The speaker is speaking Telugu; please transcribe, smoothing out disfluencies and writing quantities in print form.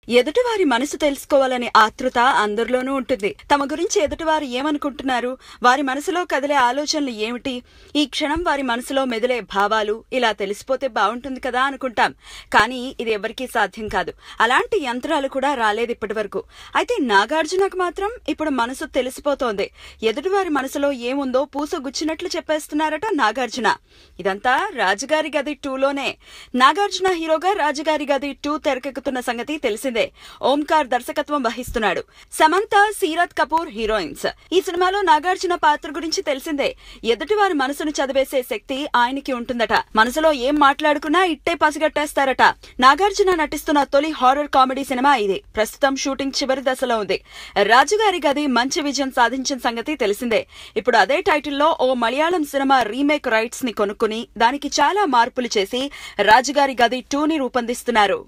ఎదుటివారి మనసు తెలుసుకోవాలనే ఆతృత అందరిలోనూ ఉంటుంది. తమ గురించి ఎదుటివారు ఏమనుకుంటున్నారు, వారి మనసులో కదిలే ఆలోచనలు ఏమిటి, ఈ క్షణం వారి మనసులో మెదిలే భావాలు ఇలా తెలిసిపోతే బాగుంటుంది కదా అనుకుంటాం. కానీ ఇది ఎవరికీ సాధ్యం కాదు. అలాంటి యంత్రాలు కూడా రాలేదు ఇప్పటి వరకు. అయితే నాగార్జునకు మాత్రం ఇప్పుడు మనసు తెలిసిపోతోంది. ఎదుటివారి మనసులో ఏముందో పూసగుచ్చినట్లు చెప్పేస్తున్నారట నాగార్జున. ఇదంతా రాజుగారి గది 2లోనే. నాగార్జున హీరోగా రాజుగారి గది 2 తెరకెక్కుతున్న సంగతి తెలిసిందే. ఓంకార్ దర్శకత్వం వహిస్తున్నాడు. సమంత, సీరత్ కపూర్ హీరోయిన్స్. ఈ సినిమాలో నాగార్జున పాత్ర గురించి తెలిసిందే. ఎదుటివారి మనసును చదివేసే శక్తి ఆయనకి ఉంటుందట. మనసులో ఏం మాట్లాడుకున్నా ఇట్టే పసిగట్టేస్తారట. నాగార్జున నటిస్తున్న తొలి హారర్ కామెడీ సినిమా ఇది. ప్రస్తుతం షూటింగ్ చివరి దశలో ఉంది. రాజుగారి గది మంచి విజయం సాధించిన సంగతి తెలిసిందే. ఇప్పుడు అదే టైటిల్లో ఓ మలయాళం సినిమా రీమేక్ రైట్స్ ని కొనుక్కుని దానికి చాలా మార్పులు చేసి రాజుగారి గది 2ని రూపొందిస్తున్నారు.